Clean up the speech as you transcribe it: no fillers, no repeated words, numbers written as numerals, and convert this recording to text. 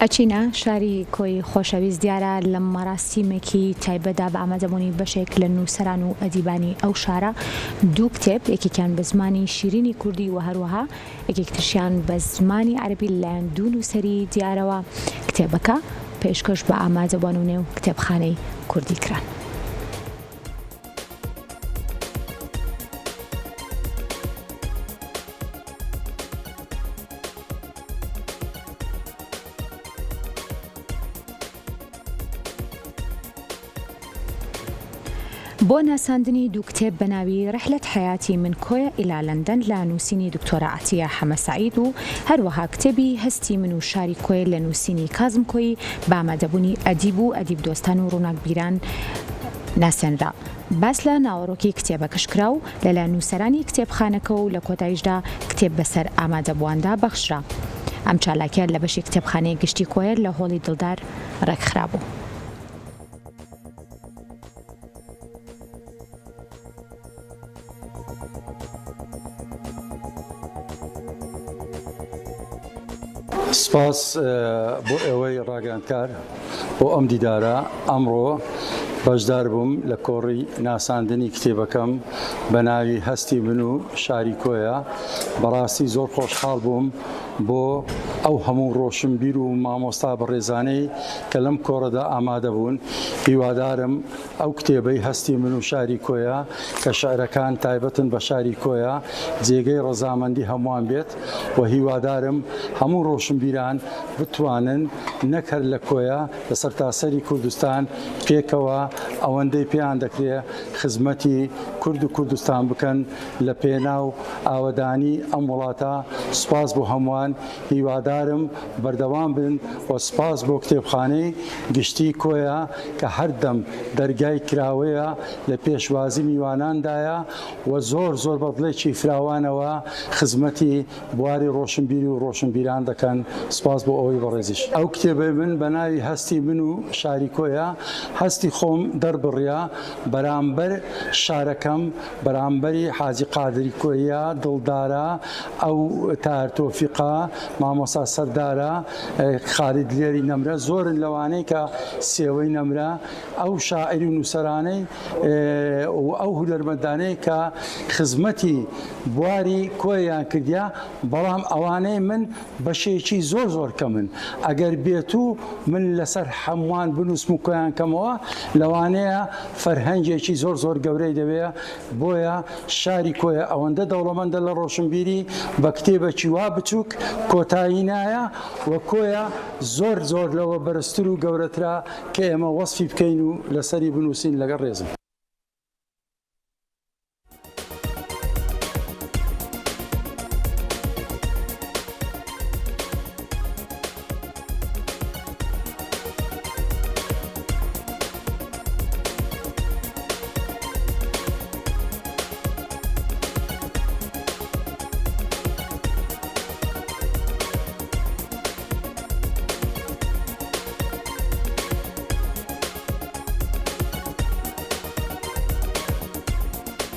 ئەچینە شاری کۆی خۆشەویست دیارە لە مەراسیمێکی تایبەتدا بە ئامادەبوونی بەشێک لە نووسەران و ئەدیبانی ئەو شارە دوو کتێب، یەکێکیان بە زمانی شیرینی کوردی و هەروەها یەکێکترشیان بە زمانی عەرەبی لەلایەن دوو نووسەری دیارەوە کتێبەکە پێشکەش بە ئامادەبوون و نێو کتێبخانەی کوردی کران. بۆ ناساندنی دوو کتێب بە ناوی ڕحلەت حەیاتی من کۆیە ئیلا لەندەن لە نووسینی دکتۆرە عەتیە حەمەدسەعید و هەروەها کتێبی هەستی من و شاری کۆی لە نووسینی کازم کۆی بە ئامادەبوونی ئەدیب و ئەدیبدۆستان و ڕووناکبیران ناسێنرا. باس لە ناوەڕۆکی کتێبەکەش کرا و لەلایەن نووسەرانی کتێبخانەکە و لە کۆتاییشدا کتێب بەسەر ئامادەبوواندا بەخشرا. ئەم چالاکیە لە بەشی کتێبخانەی گشتی کۆیە لە هۆڵی دڵدار ڕێکخرابوو. سپاس بۆ ئێوەی ڕاگەاندکار بۆ ئەم دیدارە. ئەمڕۆ بەشدار بووم لە کۆڕی ناساندنی کتێبەکەم بە ناوی هەستی من و شاری کۆیە. بەڕاستی زۆر خۆشحاڵ بووم بۆ ئەو هەموو ڕۆشنبیر و مامۆستا بەڕێزانەی کە لەم کۆڕەدا ئامادە بوون. هیوادارم ئەو کتێبەی هەستی من و شاری کۆیە کە شێعرەکان تایبەتن بە شاری کۆیە جێگەی ڕەزامەندی هەمووان بێت و هیوادارم هەموو ڕۆشنبیران بتوانن نەک هەر لە کۆیە لە سەرتاسەری کوردستان پێکەوە ئەوەندەی پێیان دەکرێت خزمەتی کورد و کوردستان بکەن لە پێناو ئاوەدانی ئەم وڵاتە. سوپاس بۆ هەمووان، هیوادارم بەردەوام بن و سپاس بۆ کتێبخانەی گشتی کۆیە کە هەردەم دەرگای کراوەیە لە پێشوازی میواناندایە و زۆر زۆر بەدڵێکی فراوانەوە خزمەتی بواری ڕۆشنبیری و ڕۆشنبیران دەکەن. سپاس بۆ ئەوەی بەڕێزیش. ئەو کتێبەی من بە ناوی هەستی من و شاری کۆیە هەستی خۆم دەربڕیا بەرامبەر شارەکەم، بەرامبەری حاجی قادری کۆیە دڵدارە، ئەو تار تۆفیقا مامۆستا سەردارە، خالید لێری نەمرە، زۆرن لەوانەی کە سێوەی نەمرە، ئەو شاعری و نووسەرانەی و ئەو هونەرمەندانەی کە خزمەتی بواری کۆیان کردیا. بەڵام ئەوانەی من بەشێکی زۆر زۆر کەمن. ئەگەر بێت و من لەسەر هەمووان بنووسم و کۆیان کەمەوە لەوانەیە فەرهەنگێکی زۆر زۆر گەورەی دەوێت. بۆیە شاری کۆیە ئەوەندە دەوڵەمەندە لە ڕۆشنبیری بە کتێبێکی وا بچووک کۆتایی نایە و کۆیە زۆر زۆر لەوە بەرزتر و گەورەترا کە ئێمە وەسفی بکەین و لەسەری بنووسین لەگەڵ ڕێزم.